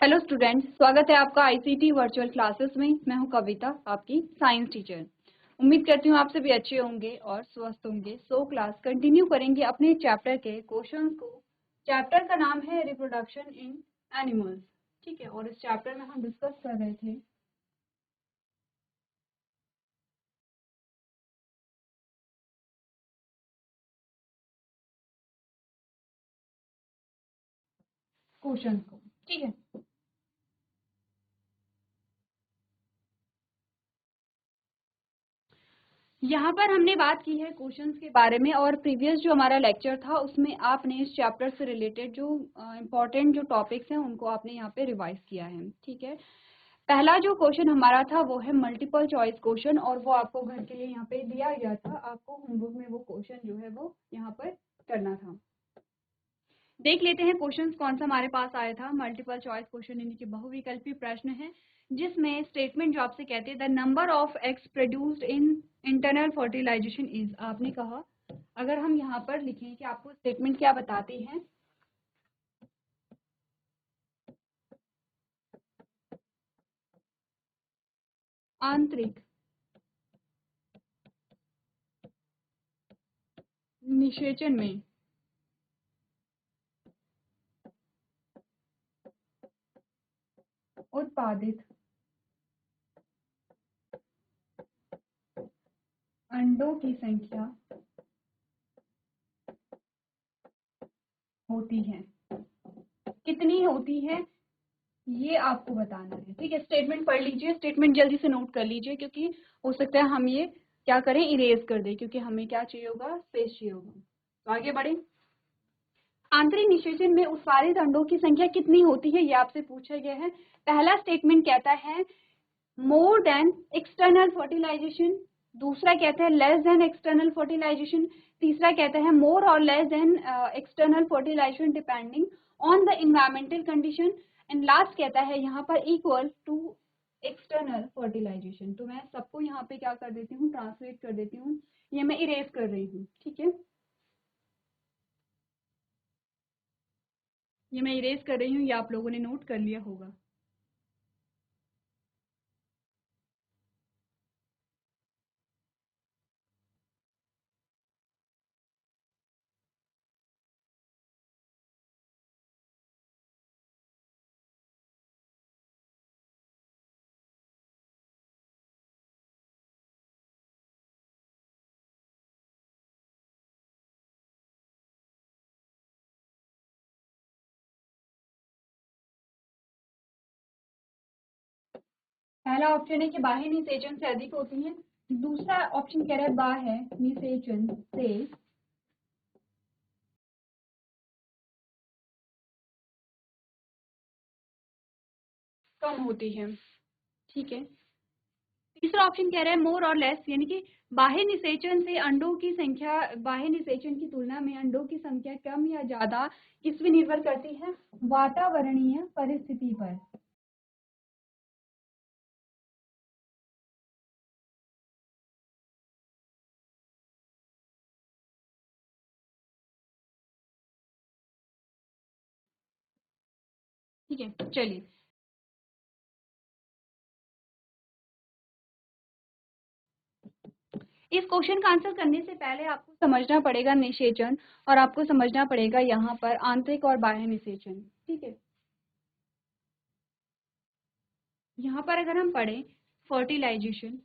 Hello students, स्वागत है आपका आईसीटी वर्चुअल क्लासेस में। मैं हूं कविता, आपकी साइंस टीचर। उम्मीद करती हूं आप सभी अच्छे होंगे और स्वस्थ होंगे। क्लास कंटिन्यू करेंगे अपने चैप्टर के क्वेश्चंस को। चैप्टर का नाम है रिप्रोडक्शन इन एनिमल्स। ठीक है, और इस चैप्टर में हम डिस्कस कर रहे थे क्वेश्चंस को। ठीक है, यहाँ पर हमने बात की है क्वेश्चंस के बारे में, और प्रीवियस जो हमारा लेक्चर था उसमें आपने इस चैप्टर से रिलेटेड जो इम्पोर्टेंट जो टॉपिक्स हैं उनको आपने यहाँ पे रिवाइज किया है। ठीक है, पहला जो क्वेश्चन हमारा था वो है मल्टीपल चॉइस क्वेश्चन, और वो आपको घर के लिए यहाँ पे दिया गया था। आपको होमवर्क में वो क्वेश्चन जो है वो यहाँ पर करना था। देख लेते हैं क्वेश्चंस कौन सा हमारे पास आया था। मल्टीपल चॉइस क्वेश्चन यानी कि बहुविकल्पी प्रश्न है, जिसमें स्टेटमेंट जो आपसे कहते हैं the number of eggs produced in internal fertilisation is. आपने कहा अगर हम यहाँ पर लिखें कि आपको स्टेटमेंट क्या बताती है, आंतरिक निषेचन में उत्पादित अंडों की संख्या होती है, कितनी होती है ये आपको बताना है। ठीक है, स्टेटमेंट पढ़ लीजिए, स्टेटमेंट जल्दी से नोट कर लीजिए, क्योंकि हो सकता है हम ये क्या करें, इरेज कर दें, क्योंकि हमें क्या चाहिए होगा, स्पेस चाहिए होगा। तो आगे बढ़े। आंतरिक निषेचन में उत्पादित अंडों की संख्या कितनी होती है ये आपसे पूछा गया है। पहला स्टेटमेंट कहता है मोर देन एक्सटर्नल फर्टिलाइजेशन, दूसरा कहता है लेस देन एक्सटर्नल फर्टिलाइजेशन, तीसरा कहता है मोर और less than external fertilisation depending on the environmental condition, and last कहता है यहाँ पर इक्वल टू एक्सटर्नल फर्टिलाइजेशन। तो मैं सबको यहाँ पे क्या कर देती हूँ, ट्रांसलेट कर देती हूँ, ये मैं इरेज कर रही हूँ। ठीक है, ये मैं इरेज कर रही हूँ, ये आप लोगों ने नोट कर लिया होगा। पहला ऑप्शन है कि बाह्य निषेचन से अधिक होती है, दूसरा ऑप्शन कह रहा है बाह्य निषेचन से कम होती है। ठीक है, तीसरा ऑप्शन कह रहा है मोर और लेस, यानी कि बाह्य निषेचन से अंडों की संख्या, बाह्य निषेचन की तुलना में अंडों की संख्या कम या ज्यादा किस पे निर्भर करती है, वातावरणीय परिस्थिति पर। ठीक है, चलिए इस क्वेश्चन का आंसर करने से पहले आपको समझना पड़ेगा निषेचन, और आपको समझना पड़ेगा यहाँ पर आंतरिक और बाह्य निषेचन। ठीक है, यहाँ पर अगर हम पढ़ें फर्टिलाइजेशन,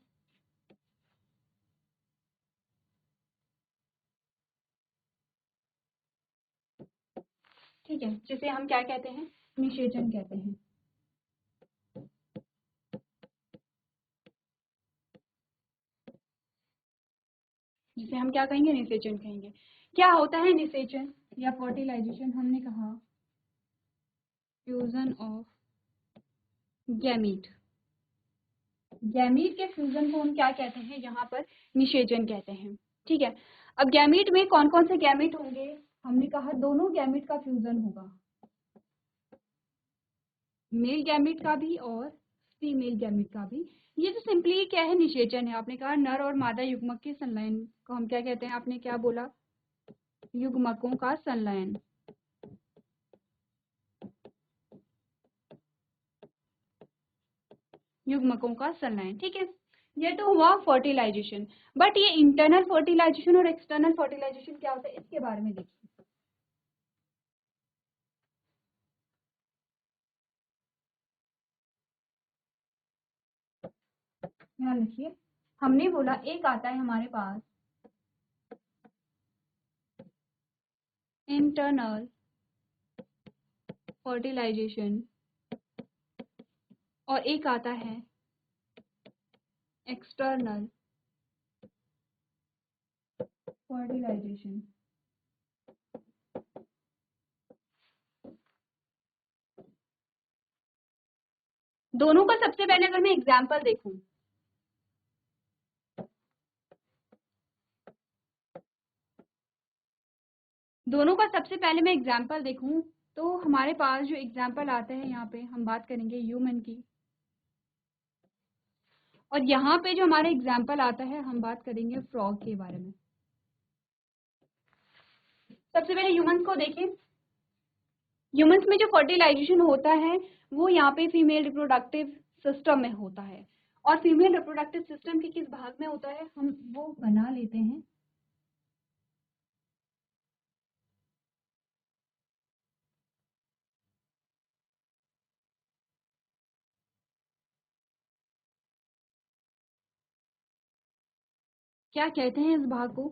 ठीक है, जिसे हम क्या कहते हैं, निषेचन कहते हैं। जिसे हम क्या कहेंगे, निषेचन कहेंगे। क्या होता है निषेचन या फर्टिलाइजेशन? हमने कहा फ्यूजन ऑफ गैमीट। गैमीट के फ्यूजन को हम क्या कहते हैं, यहाँ पर निषेचन कहते हैं। ठीक है, अब गैमीट में कौन कौन से गैमीट होंगे? हमने कहा दोनों गैमीट का फ्यूजन होगा, मेल गैमीट का भी और फीमेल गैमीट का भी। ये तो सिंपली क्या है, निषेचन है। आपने कहा नर और मादा युग्मक के संलयन को हम क्या कहते हैं, आपने क्या बोला, युग्मकों का संलयन। युग्मकों का संलयन। ठीक है, ये तो हुआ फर्टिलाइजेशन। बट ये इंटरनल फर्टिलाइजेशन और एक्सटर्नल फर्टिलाइजेशन क्या होता है, इसके बारे में देखिए। ध्यान रखिए, हमने बोला एक आता है हमारे पास इंटरनल फर्टिलाइजेशन और एक आता है एक्सटर्नल फर्टिलाइजेशन। दोनों का सबसे पहले अगर मैं एग्जाम्पल देखूं, दोनों का सबसे पहले मैं एग्जाम्पल देखूं तो हमारे पास जो एग्जाम्पल आते हैं यहाँ पे हम बात करेंगे ह्यूमन की, और यहाँ पे जो हमारा एग्जाम्पल आता है हम बात करेंगे फ्रॉग के बारे में। सबसे पहले ह्यूमंस को देखें। ह्यूमंस में जो फर्टिलाइजेशन होता है वो यहाँ पे फीमेल रिप्रोडक्टिव सिस्टम में होता है, और फीमेल रिप्रोडक्टिव सिस्टम के किस भाग में होता है हम वो बना लेते हैं। क्या कहते हैं इस भाग को?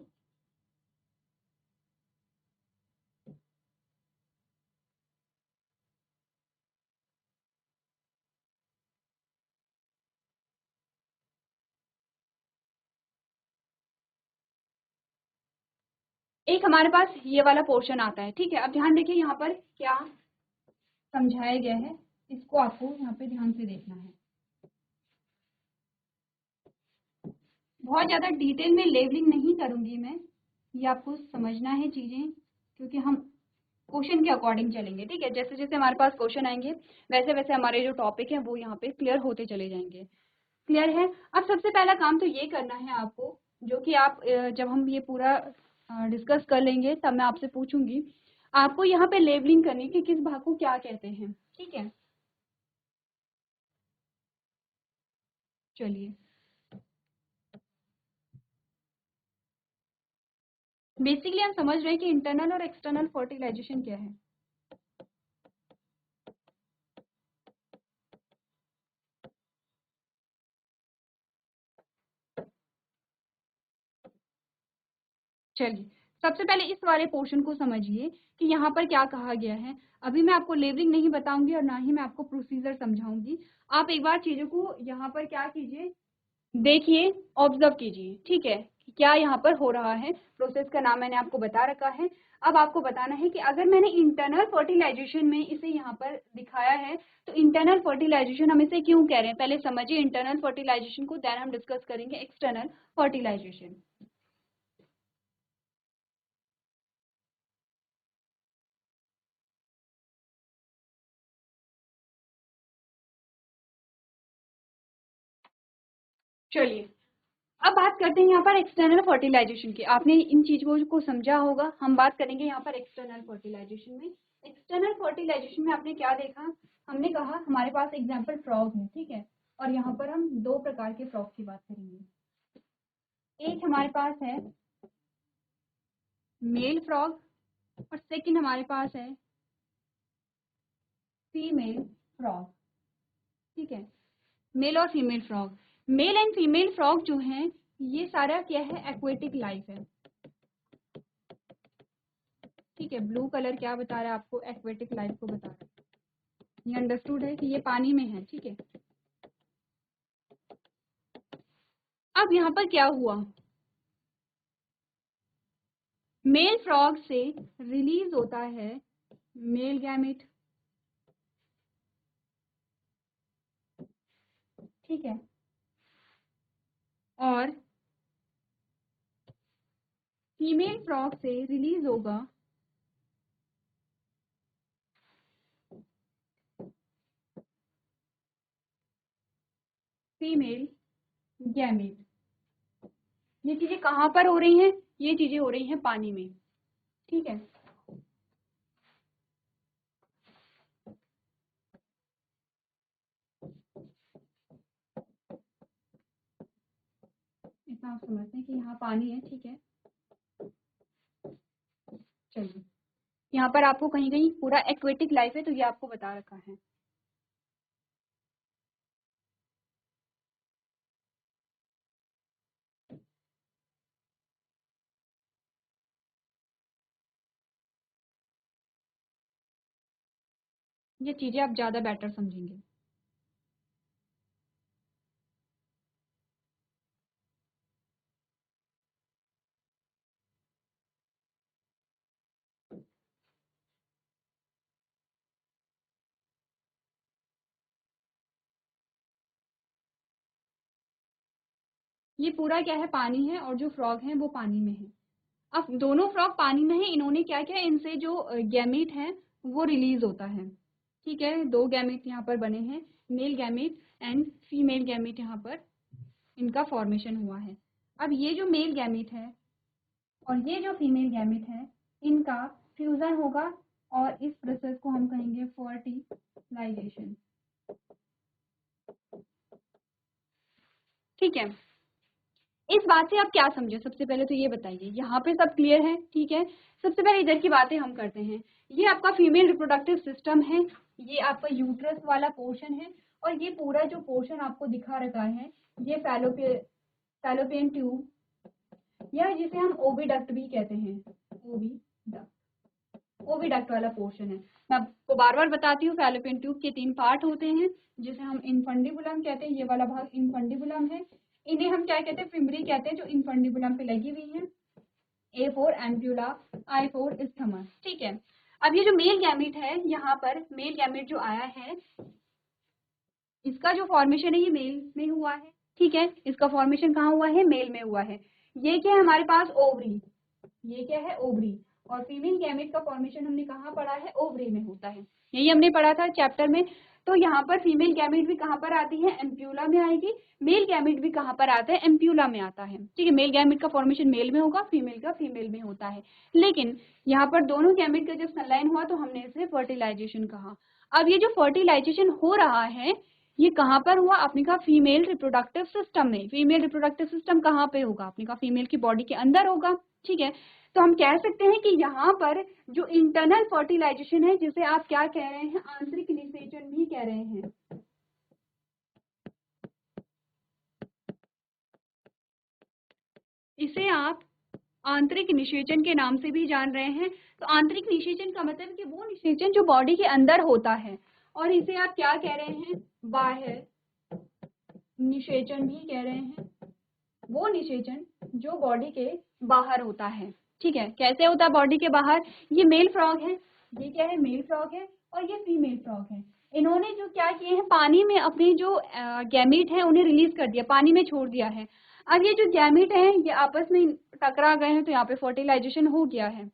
एक हमारे पास ये वाला पोर्शन आता है। ठीक है, अब ध्यान देखिए यहाँ पर क्या समझाया गया है, इसको आपको यहाँ पे ध्यान से देखना है। बहुत ज्यादा डिटेल में लेवलिंग नहीं करूंगी मैं, ये आपको समझना है चीजें, क्योंकि हम क्वेश्चन के अकॉर्डिंग चलेंगे। ठीक है, जैसे जैसे हमारे पास क्वेश्चन आएंगे वैसे वैसे हमारे जो टॉपिक है वो यहाँ पे क्लियर होते चले जाएंगे। क्लियर है? अब सबसे पहला काम तो ये करना है आपको, जो कि आप जब हम ये पूरा डिस्कस कर लेंगे तब मैं आपसे पूछूंगी, आपको यहाँ पे लेबलिंग करनी है कि किस भाग को क्या कहते हैं। ठीक है, चलिए। बेसिकली हम समझ रहे हैं कि इंटरनल और एक्सटर्नल फर्टिलाइजेशन क्या है। चलिए, सबसे पहले इस वाले पोर्शन को समझिए कि यहाँ पर क्या कहा गया है। अभी मैं आपको लेबलिंग नहीं बताऊंगी और ना ही मैं आपको प्रोसीजर समझाऊंगी। आप एक बार चीजों को यहाँ पर क्या कीजिए, देखिए, ऑब्जर्व कीजिए। ठीक है, कि क्या यहाँ पर हो रहा है। प्रोसेस का नाम मैंने आपको बता रखा है। अब आपको बताना है कि अगर मैंने इंटरनल फर्टिलाइजेशन में इसे यहाँ पर दिखाया है तो इंटरनल फर्टिलाइजेशन हम इसे क्यों कह रहे हैं। पहले समझिए इंटरनल फर्टिलाइजेशन को, देन हम डिस्कस करेंगे एक्सटर्नल फर्टिलाइजेशन। चलिए, अब बात करते हैं यहाँ पर एक्सटर्नल फर्टिलाइजेशन की। आपने इन चीजों को समझा होगा, हम बात करेंगे यहाँ पर एक्सटर्नल फर्टिलाइजेशन में। एक्सटर्नल फर्टिलाइजेशन में आपने क्या देखा, हमने कहा हमारे पास एग्जाम्पल फ्रॉग है। ठीक है, और यहाँ पर हम दो प्रकार के फ्रॉग की बात करेंगे। एक हमारे पास है मेल फ्रॉग और सेकंड हमारे पास है फीमेल फ्रॉग। ठीक है, मेल और female frog. Male and female frog जो हैं ये सारा क्या है, एक्वेटिक लाइफ है। ठीक है, ब्लू कलर क्या बता रहा है आपको, एक्वेटिक लाइफ को बता रहा है। ये अंडरस्टूड है कि ये पानी में है। ठीक है, अब यहाँ पर क्या हुआ, मेल फ्रॉग से रिलीज होता है मेल गैमेट। ठीक है, और फीमेल फ्रॉग से रिलीज होगा फीमेल गैमेट। ये चीजें कहाँ पर हो रही हैं, ये चीजें हो रही हैं पानी में। ठीक है, आप समझते हैं कि यहाँ पानी है, ठीक है। चलिए, यहाँ पर आपको कहीं कहीं पूरा एक्वेटिक लाइफ है, तो ये आपको बता रखा है। ये चीजें आप ज्यादा बेटर समझेंगे। ये पूरा क्या है, पानी है, और जो फ्रॉग है वो पानी में है। अब दोनों फ्रॉग पानी में है, इन्होंने क्या किया, इनसे जो गैमीट है वो रिलीज होता है, ठीक है। दो गैमीट यहाँ पर बने हैं, male gamete and female gamete, यहाँ पर इनका फॉर्मेशन हुआ है। अब ये जो मेल गैमीट है और ये जो फीमेल गैमीट है, इनका फ्यूजन होगा, और इस प्रोसेस को हम कहेंगे फर्टिलाइजेशन, ठीक है। इस बात से आप क्या समझे, सबसे पहले तो ये बताइए, यहाँ पे सब क्लियर है, ठीक है। सबसे पहले इधर की बातें हम करते हैं। ये आपका फीमेल रिप्रोडक्टिव सिस्टम है, ये आपका यूट्रस वाला पोर्शन है, और ये पूरा जो पोर्शन आपको दिखा रखा है, ये फैलोपियन ट्यूब, या जिसे हम ओविडक्ट भी कहते हैं, ओविडक्ट वाला पोर्शन है। मैं आपको बार बार बताती हूँ, फैलोपियन ट्यूब के 3 पार्ट होते हैं, जिसे हम इनफंडिबुलम कहते हैं, ये वाला भाग इनफंडिबुलम है। इन्हें हम क्या कहते हैं, फिमरी कहते हैं, जो इनफंडिबुलम पे लगी हुई है। A4 एम्प्यूला, I4 इस्थमस, ठीक है। अब ये जो मेल गैमीट है, यहाँ पर मेल गैमीट जो आया है, इसका जो फॉर्मेशन है ये मेल में हुआ है, ठीक है। इसका फॉर्मेशन कहाँ हुआ है, मेल में हुआ है। ये क्या है हमारे पास, ओवरी, ये क्या है, ओवरी। और फीमेल गैमेट का फॉर्मेशन हमने कहाँ पढ़ा है, ओवरी में होता है, यही हमने पढ़ा था चैप्टर में। तो यहाँ पर फीमेल गैमेट भी कहाँ पर आती है, एम्प्यूला में आएगी। मेल गैमेट भी कहाँ पर आता है, एम्प्यूला में आता है, ठीक है। मेल गैमेट का फॉर्मेशन मेल में होगा, फीमेल का फीमेल में होता है। लेकिन यहाँ पर दोनों गैमेट का जब संलयन हुआ तो हमने इसे फर्टिलाइजेशन कहा। अब ये जो फर्टिलाइजेशन हो रहा है, ये कहाँ पर हुआ, आपने कहा फीमेल रिप्रोडक्टिव सिस्टम में। फीमेल रिप्रोडक्टिव सिस्टम कहाँ पे होगा, आपने कहा फीमेल की बॉडी के अंदर होगा, ठीक है। तो हम कह सकते हैं कि यहाँ पर जो इंटरनल फर्टिलाइजेशन है, जिसे आप क्या कह रहे हैं, आंतरिक निषेचन भी कह रहे हैं, इसे आप आंतरिक निषेचन के नाम से भी जान रहे हैं। तो आंतरिक निषेचन का मतलब कि वो निषेचन जो बॉडी के अंदर होता है, और इसे आप क्या कह रहे हैं, बाह्य निषेचन भी कह रहे हैं, वो निषेचन जो बॉडी के बाहर होता है, ठीक है। कैसे होता है बॉडी के बाहर, ये मेल फ्रॉग है, ये क्या है, मेल फ्रॉग है, और ये फीमेल फ्रॉग है। इन्होंने जो क्या किए हैं, पानी में अपने जो गैमीट है उन्हें रिलीज कर दिया, पानी में छोड़ दिया है। अब ये जो गैमीट है ये आपस में टकरा गए हैं, तो यहाँ पे फर्टिलाइजेशन हो गया है।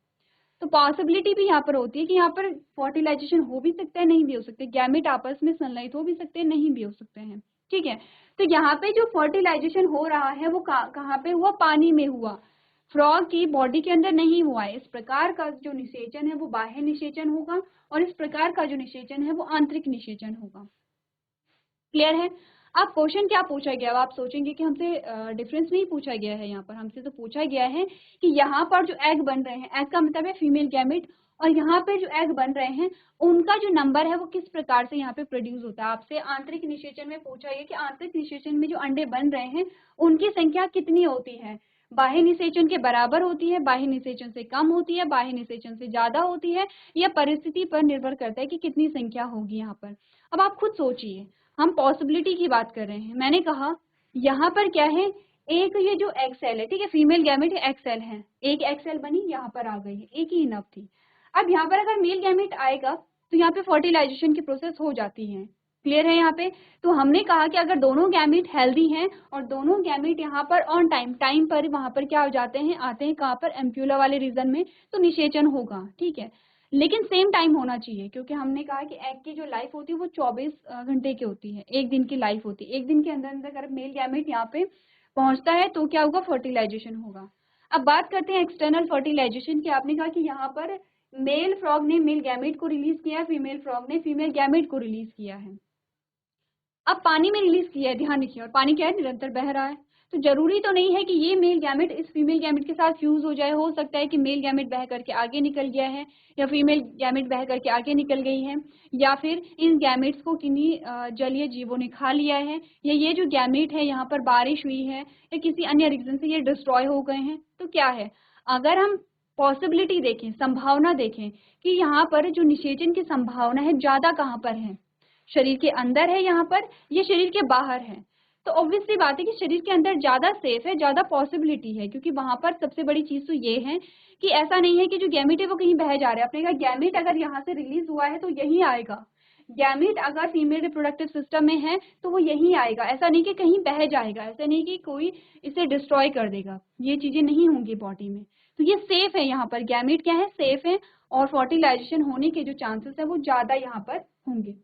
तो पॉसिबिलिटी भी यहाँ पर होती है कि यहाँ पर फर्टिलाइजेशन हो भी सकता है, नहीं भी हो सकते, गैमेट आपस में संलयित हो भी सकते हैं, नहीं भी हो सकते हैं, ठीक है। तो यहाँ पे जो फर्टिलाइजेशन हो रहा है वो कहाँ पे हुआ, पानी में हुआ, फ्रॉग की बॉडी के अंदर नहीं हुआ है। इस प्रकार का जो निषेचन है वो बाह्य निषेचन होगा, और इस प्रकार का जो निषेचन है वो आंतरिक निषेचन होगा। क्लियर है। अब क्वेश्चन क्या पूछा गया, आप सोचेंगे कि हमसे डिफरेंस नहीं पूछा गया है, यहाँ पर हमसे तो पूछा गया है कि यहाँ पर जो एग बन रहे हैं, एग का मतलब है फीमेल गैमेट, और यहाँ पे जो एग बन रहे हैं उनका जो नंबर है वो किस प्रकार से यहाँ पे प्रोड्यूस होता है। आपसे आंतरिक निषेचन में पूछा गया कि आंतरिक निषेचन में जो अंडे बन रहे हैं उनकी संख्या कितनी होती है, बाह्य निषेचन के बराबर होती है, बाह्य निषेचन से कम होती है, बाह्य निषेचन से ज्यादा होती है, यह परिस्थिति पर निर्भर करता है कि कितनी संख्या होगी यहाँ पर। अब आप खुद सोचिए, हम पॉसिबिलिटी की बात कर रहे हैं। मैंने कहा यहाँ पर क्या है, एक ये जो एग सेल है, ठीक है, फीमेल गैमेट एग सेल है, एक एग सेल बनी यहाँ पर आ गई है, एक ही इनफ थी। अब यहाँ पर अगर मेल गैमेट आएगा तो यहाँ पे फर्टिलाइजेशन की प्रोसेस हो जाती है। क्लियर है यहाँ पे। तो हमने कहा कि अगर दोनों गैमेट हेल्दी हैं और दोनों गैमेट यहाँ पर ऑन टाइम पर वहां पर क्या हो जाते हैं, आते हैं कहाँ पर, एम्प्यूला वाले रीजन में, तो निषेचन होगा, ठीक है। लेकिन सेम टाइम होना चाहिए, क्योंकि हमने कहा कि एग की जो लाइफ होती है वो 24 घंटे की होती है, एक दिन की लाइफ होती है। एक दिन के अंदर अंदर अगर मेल गैमेट यहाँ पे पहुंचता है तो क्या होगा, फर्टिलाइजेशन होगा। अब बात करते हैं एक्सटर्नल फर्टिलाइजेशन की। आपने कहा कि यहाँ पर मेल फ्रॉग ने मेल गैमेट को रिलीज किया है, फीमेल फ्रॉग ने फीमेल गैमेट को रिलीज किया है। अब पानी में रिलीज किया है, ध्यान रखिए, और पानी क्या है, निरंतर बह रहा है। तो जरूरी तो नहीं है कि ये मेल गैमेट इस फीमेल गैमेट के साथ फ्यूज हो जाए। हो सकता है कि मेल गैमेट बह करके आगे निकल गया है, या फीमेल गैमेट बह करके आगे निकल गई है, या फिर इन गैमेट्स को किन्हीं जलीय जीवों ने खा लिया है, या ये जो गैमेट है यहाँ पर बारिश हुई है या किसी अन्य रीजन से ये डिस्ट्रॉय हो गए हैं। तो क्या है, अगर हम पॉसिबिलिटी देखें, संभावना देखें कि यहाँ पर जो निषेचन की संभावना है ज्यादा कहाँ पर है, शरीर के अंदर है यहाँ पर, ये शरीर के बाहर है, तो ऑब्वियसली बात है कि शरीर के अंदर ज्यादा सेफ है, ज्यादा पॉसिबिलिटी है, क्योंकि वहां पर सबसे बड़ी चीज तो ये है कि ऐसा नहीं है कि जो गैमेट है वो कहीं बह जा रहा है। आपने कहा गैमेट अगर यहाँ से रिलीज हुआ है तो यही आएगा, गैमेट अगर फीमेल रिप्रोडक्टिव सिस्टम में है तो वो यही आएगा, ऐसा नहीं कि कहीं बह जाएगा, ऐसा नहीं कि कोई इसे डिस्ट्रॉय कर देगा, ये चीजें नहीं होंगी बॉडी में। तो ये सेफ है, यहाँ पर गैमेट क्या है, सेफ है, और फर्टिलाइजेशन होने के जो चांसेस है वो ज्यादा यहाँ पर होंगे।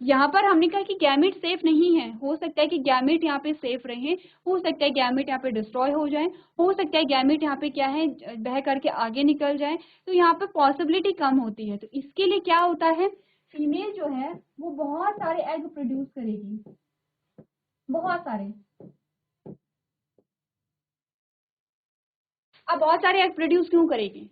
यहाँ पर हमने कहा कि गैमेट सेफ नहीं है, हो सकता है कि गैमेट यहाँ पे सेफ रहे, हो सकता है गैमेट यहाँ पे डिस्ट्रॉय हो जाए, हो सकता है गैमेट यहाँ पे क्या है बह करके आगे निकल जाए, तो यहाँ पे पॉसिबिलिटी कम होती है। तो इसके लिए क्या होता है, फीमेल जो है वो बहुत सारे एग प्रोड्यूस करेगी, बहुत सारे। अब बहुत सारे एग प्रोड्यूस क्यों करेगी,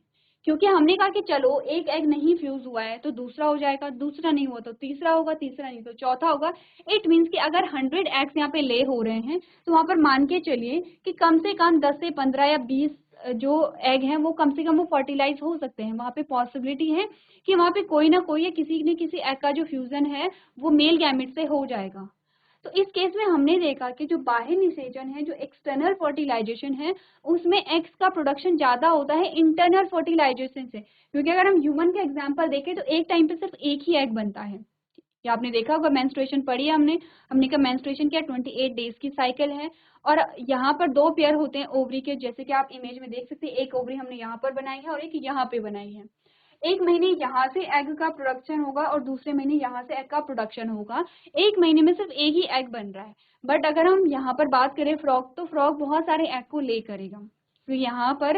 क्योंकि हमने कहा कि चलो एक एग नहीं फ्यूज हुआ है तो दूसरा हो जाएगा, दूसरा नहीं हुआ तो तीसरा होगा, तीसरा नहीं तो चौथा होगा। इट मीन्स कि अगर 100 एग्स यहाँ पे ले हो रहे हैं तो वहां पर मान के चलिए कि कम से कम 10 से 15 या 20 जो एग हैं वो कम से कम वो फर्टिलाइज हो सकते हैं। वहां पे पॉसिबिलिटी है कि वहां पे कोई ना कोई या किसी न किसी एग का जो फ्यूजन है वो मेल गैमेट से हो जाएगा। तो इस केस में हमने देखा कि जो बाह्य निषेचन है, जो एक्सटर्नल फर्टिलाइजेशन है, उसमें एग्स का प्रोडक्शन ज्यादा होता है इंटरनल फर्टिलाइजेशन से। क्योंकि अगर हम ह्यूमन के एग्जांपल देखें तो एक टाइम पे सिर्फ एक ही एग बनता है। या आपने देखा होगा मेंस्ट्रुएशन पढ़ी है हमने कहा मेंस्ट्रुएशन क्या 28 डेज की साइकिल है, और यहाँ पर 2 पेयर होते हैं ओवरी के, जैसे कि आप इमेज में देख सकते हैं, एक ओवरी हमने यहाँ पर बनाई है और एक यहाँ पे बनाई है। एक महीने यहाँ से एग का प्रोडक्शन होगा और दूसरे महीने यहाँ से एग का प्रोडक्शन होगा। एक महीने में सिर्फ एक ही एग बन रहा है। बट अगर हम यहाँ पर बात करें फ्रॉग, तो फ्रॉग बहुत सारे एग को ले करेगा, तो यहाँ पर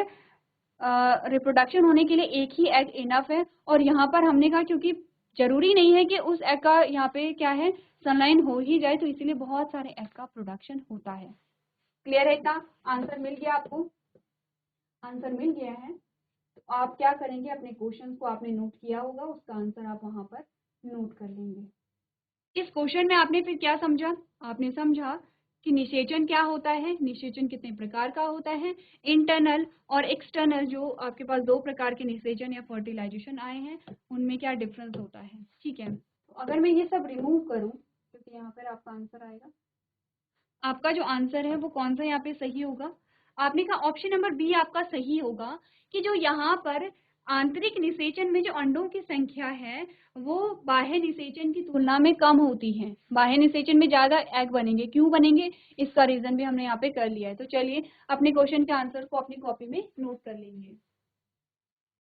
रिप्रोडक्शन होने के लिए एक ही एग इनफ है। और यहाँ पर हमने कहा क्योंकि जरूरी नहीं है कि उस एग का यहाँ पे क्या है सनलाइन हो ही जाए, तो इसीलिए बहुत सारे एग का प्रोडक्शन होता है। क्लियर है इतना? आंसर मिल गया आपको? आंसर मिल गया है तो आप क्या करेंगे, अपने क्वेश्चन को आपने नोट किया होगा, उसका आंसर आप वहां पर नोट कर लेंगे। इस क्वेश्चन में आपने फिर क्या समझा, आपने समझा कि निषेचन क्या होता है, निषेचन कितने प्रकार का होता है, इंटरनल और एक्सटर्नल, जो आपके पास 2 प्रकार के निषेचन या फर्टिलाइजेशन आए हैं उनमें क्या डिफरेंस होता है। ठीक है, तो अगर मैं ये सब रिमूव करूं, क्योंकि यहाँ पर आपका आंसर आएगा, आपका जो आंसर है वो कौन सा यहाँ पे सही होगा, आपने कहा ऑप्शन नंबर बी आपका सही होगा, कि जो यहाँ पर आंतरिक निषेचन में जो अंडों की संख्या है वो बाह्य निषेचन की तुलना में कम होती है। बाह्य निषेचन में ज्यादा एग बनेंगे, क्यों बनेंगे इसका रीजन भी हमने यहाँ पे कर लिया है। तो चलिए अपने क्वेश्चन के आंसर को अपनी कॉपी में नोट कर लेंगे।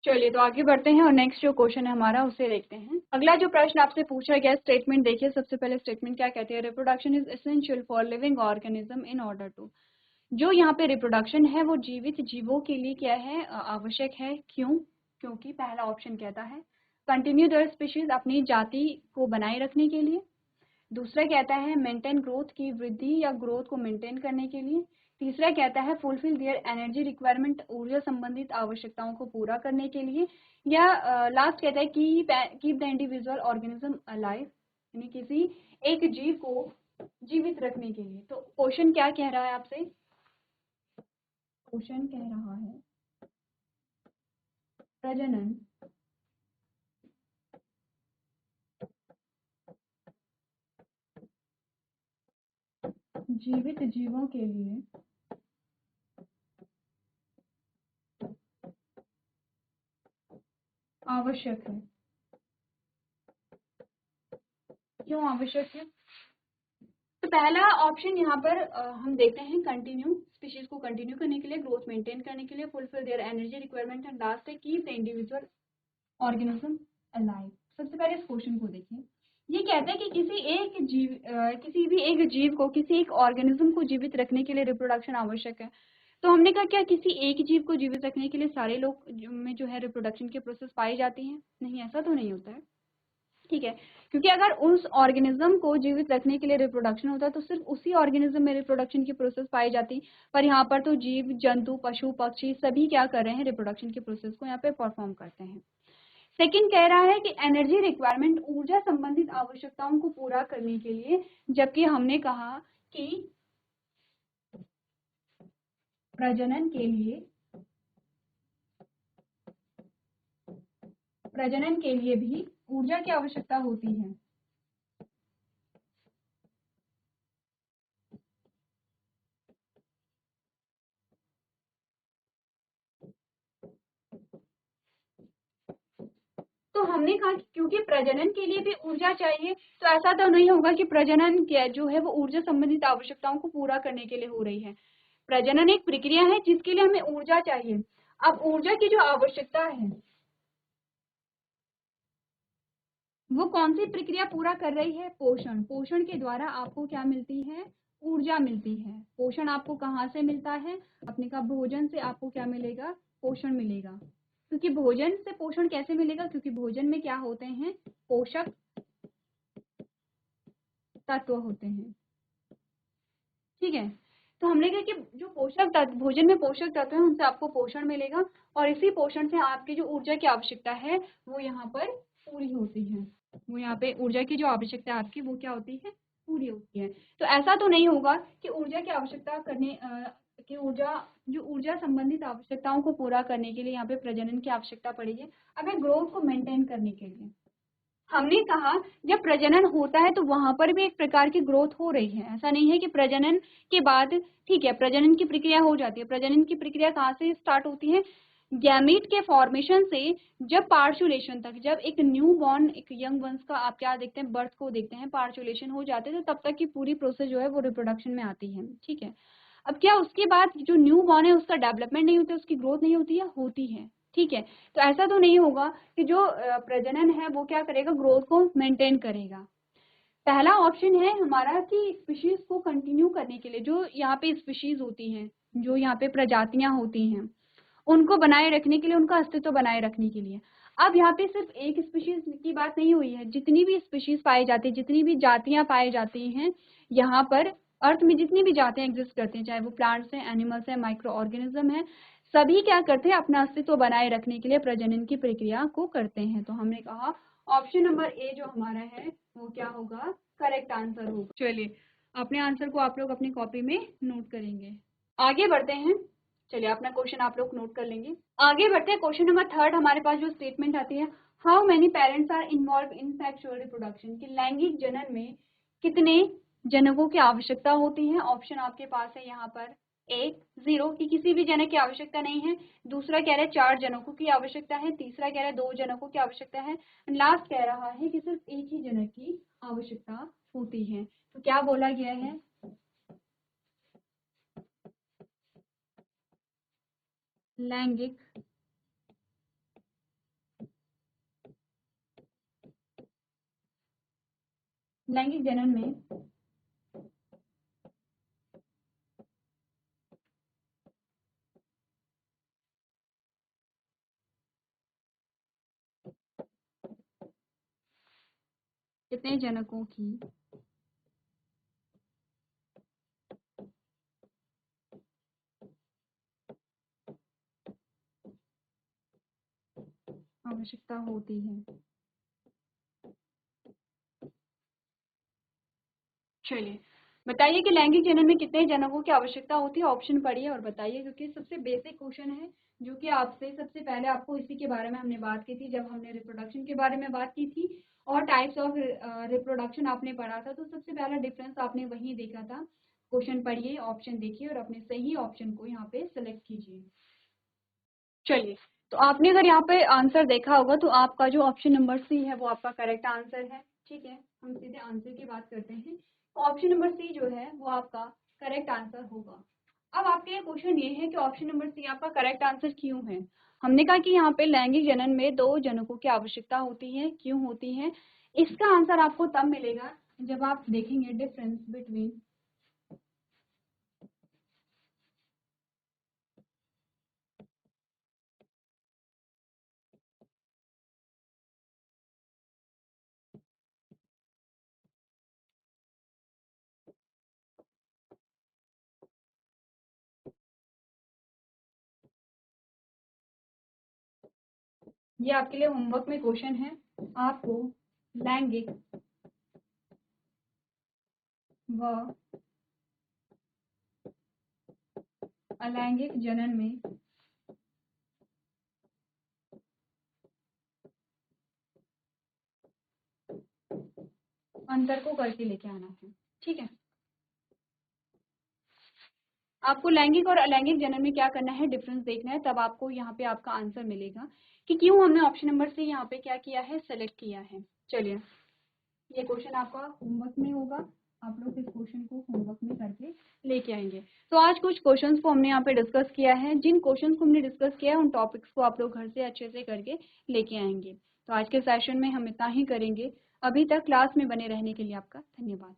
चलिए तो आगे बढ़ते हैं और नेक्स्ट जो क्वेश्चन है हमारा उसे देखते हैं। अगला जो प्रश्न आपसे पूछा गया स्टेटमेंट देखिए, सबसे पहले स्टेटमेंट क्या कहती है, reproduction is essential for living organism in order to. जो यहाँ पे रिप्रोडक्शन है वो जीवित जीवों के लिए क्या है, आवश्यक है। क्यों? क्योंकि पहला ऑप्शन कहता है कंटिन्यू देयर स्पीशीज, अपनी जाति को बनाए रखने के लिए। दूसरा कहता है मेंटेन ग्रोथ, की वृद्धि या ग्रोथ को मेंटेन करने के लिए। तीसरा कहता है फुलफिल देयर एनर्जी रिक्वायरमेंट, ऊर्जा संबंधित आवश्यकताओं को पूरा करने के लिए। या लास्ट कहता है keep the individual organism alive, यानी किसी एक जीव को जीवित रखने के लिए। तो क्वेश्चन क्या कह रहा है आपसे, क्वेश्चन कह रहा है प्रजनन जीवित जीवों के लिए आवश्यक है। क्यों आवश्यक है? तो पहला ऑप्शन यहाँ पर हम देखते हैं कंटिन्यू, स्पीशीज को कंटिन्यू करने के लिए, ग्रोथ मेंटेन करने के लिए, fulfil their energy requirement, and last है keep the individual organism alive. सबसे पहले इस क्वेश्चन को देखिए, ये कहता है कि किसी भी एक जीव को, किसी एक ऑर्गेनिज्म को जीवित रखने के लिए रिप्रोडक्शन आवश्यक है। तो हमने कहा क्या किसी एक जीव को जीवित रखने के लिए सारे लोग में जो है रिप्रोडक्शन के प्रोसेस पाई जाती हैं? नहीं, ऐसा तो नहीं होता है। ठीक है, क्योंकि अगर उस ऑर्गेनिज्म को जीवित रखने के लिए रिप्रोडक्शन होता तो सिर्फ उसी ऑर्गेनिज्म में रिप्रोडक्शन की प्रोसेस पाई जाती, पर यहाँ पर तो जीव जंतु पशु पक्षी सभी क्या कर रहे हैं, रिप्रोडक्शन की प्रोसेस को यहाँ पे परफॉर्म करते हैं। सेकंड कह रहा है कि एनर्जी रिक्वायरमेंट ऊर्जा संबंधित आवश्यकताओं को पूरा करने के लिए, जबकि हमने कहा कि प्रजनन के लिए भी ऊर्जा की आवश्यकता होती है। तो हमने कहा कि क्योंकि प्रजनन के लिए भी ऊर्जा चाहिए, तो ऐसा तो नहीं होगा कि प्रजनन क्या जो है वो ऊर्जा संबंधित आवश्यकताओं को पूरा करने के लिए हो रही है। प्रजनन एक प्रक्रिया है जिसके लिए हमें ऊर्जा चाहिए। अब ऊर्जा की जो आवश्यकता है वो कौन सी प्रक्रिया पूरा कर रही है, पोषण। पोषण के द्वारा आपको क्या मिलती है, ऊर्जा मिलती है। पोषण आपको कहाँ से मिलता है, अपने का भोजन से आपको क्या मिलेगा, पोषण मिलेगा। क्योंकि भोजन से पोषण कैसे मिलेगा, क्योंकि भोजन में क्या होते हैं, पोषक तत्व होते हैं। ठीक है, तो हमने कहा कि जो पोषक तत्व भोजन में पोषक तत्व है उनसे आपको पोषण मिलेगा, और इसी पोषण से आपकी जो ऊर्जा की आवश्यकता है वो यहाँ पर पूरी होती है। वो यहाँ पे ऊर्जा की जो आवश्यकता है आपकी वो क्या होती है, पूरी होती है। तो ऐसा तो नहीं होगा कि ऊर्जा की आवश्यकता करने कि ऊर्जा संबंधित आवश्यकताओं को पूरा करने के लिए यहाँ पे प्रजनन की आवश्यकता पड़ेगी, हमें ग्रोथ को मेंटेन करने के लिए। हमने कहा जब प्रजनन होता है तो वहां पर भी एक प्रकार की ग्रोथ हो रही है। ऐसा नहीं है कि प्रजनन के बाद, ठीक है, प्रजनन की प्रक्रिया हो जाती है। प्रजनन की प्रक्रिया कहाँ से स्टार्ट होती है, गैमीट के फॉर्मेशन से जब पार्चुलेशन तक, जब एक न्यू बॉर्न एक यंग वंस का आप क्या देखते हैं, बर्थ को देखते हैं, पार्चुलेशन हो जाते हैं, तो तब तक की पूरी प्रोसेस जो है वो रिप्रोडक्शन में आती है। ठीक है, अब क्या उसके बाद जो न्यू बॉर्न है उसका डेवलपमेंट नहीं होता, उसकी ग्रोथ नहीं होती है, होती है। ठीक है, तो ऐसा तो नहीं होगा कि जो प्रजनन है वो क्या करेगा, ग्रोथ को मेंटेन करेगा। पहला ऑप्शन है हमारा कि स्पीशीज को कंटिन्यू करने के लिए, जो यहाँ पे स्पीशीज होती हैं, जो यहाँ पे प्रजातियां होती हैं, उनको बनाए रखने के लिए, उनका अस्तित्व बनाए रखने के लिए। अब यहाँ पे सिर्फ एक स्पीशीज की बात नहीं हुई है, जितनी भी स्पीशीज पाई जाती है, जितनी भी जातियां पाई जाती हैं यहाँ पर अर्थ में, जितनी भी जातियां एग्जिस्ट करती हैं, चाहे वो प्लांट्स हैं, एनिमल्स हैं, माइक्रो ऑर्गेनिज्म है, सभी क्या करते हैं, अपना अस्तित्व बनाए रखने के लिए प्रजनन की प्रक्रिया को करते हैं। तो हमने कहा ऑप्शन नंबर ए जो हमारा है वो क्या होगा, करेक्ट आंसर होगा। चलिए, अपने आंसर को आप लोग अपनी कॉपी में नोट करेंगे। आगे बढ़ते हैं, चलिए अपना क्वेश्चन आप लोग नोट कर लेंगे। आगे बढ़ते हैं, क्वेश्चन नंबर थर्ड हमारे पास जो स्टेटमेंट आती है, how many parents are involve in sexual reproduction, कि लैंगिक जनन में कितने जनकों की आवश्यकता होती है। ऑप्शन आपके पास है यहाँ पर, एक 0 कि किसी भी जनक की आवश्यकता नहीं है, दूसरा कह रहा है 4 जनकों की आवश्यकता है, तीसरा कह रहा है 2 जनकों की आवश्यकता है, लास्ट कह रहा है कि सिर्फ एक ही जनक की आवश्यकता होती है। तो क्या बोला गया है, लैंगिक लैंगिक जनन में कितने जनकों की आवश्यकता होती है। चलिए बताइए कि लैंगिक जनन में कितने जनकों की आवश्यकता होती है, ऑप्शन पढ़िए और बताइए, क्योंकि सबसे बेसिक क्वेश्चन है जो कि आपसे सबसे पहले आपको इसी के बारे में हमने बात की थी जब हमने रिप्रोडक्शन के बारे में बात की थी, और टाइप्स ऑफ रिप्रोडक्शन आपने पढ़ा था, तो सबसे पहला डिफरेंस आपने वही देखा था। क्वेश्चन पढ़िए, ऑप्शन देखिए और अपने सही ऑप्शन को यहाँ पे सिलेक्ट कीजिए। चलिए, तो आपने अगर यहाँ पे आंसर देखा होगा तो आपका जो ऑप्शन नंबर सी है वो आपका करेक्ट आंसर है। ठीक है, हम सीधे आंसर की बात करते हैं। ऑप्शन नंबर सी जो है वो आपका करेक्ट आंसर होगा। अब आपके क्वेश्चन ये है कि ऑप्शन नंबर सी आपका करेक्ट आंसर क्यों है। हमने कहा कि यहाँ पे लैंगिक जनन में 2 जनकों की आवश्यकता होती है, क्यों होती है, इसका आंसर आपको तब मिलेगा जब आप देखेंगे डिफरेंस बिटवीन ये आपके लिए होमवर्क में क्वेश्चन है। आपको लैंगिक व अलैंगिक जनन में अंतर को करके लेके आना है। ठीक है, आपको लैंगिक और अलैंगिक जनन में क्या करना है, डिफरेंस देखना है, तब आपको यहाँ पे आपका आंसर मिलेगा कि क्यों हमने ऑप्शन नंबर से यहाँ पे क्या किया है, सेलेक्ट किया है। चलिए, ये क्वेश्चन आपका होमवर्क में होगा, आप लोग इस क्वेश्चन को होमवर्क में करके लेके आएंगे। तो आज कुछ क्वेश्चंस को हमने यहाँ पे डिस्कस किया है। जिन क्वेश्चंस को हमने डिस्कस किया है उन टॉपिक्स को आप लोग घर से अच्छे से करके लेके आएंगे। तो आज के सेशन में हम इतना ही करेंगे। अभी तक क्लास में बने रहने के लिए आपका धन्यवाद।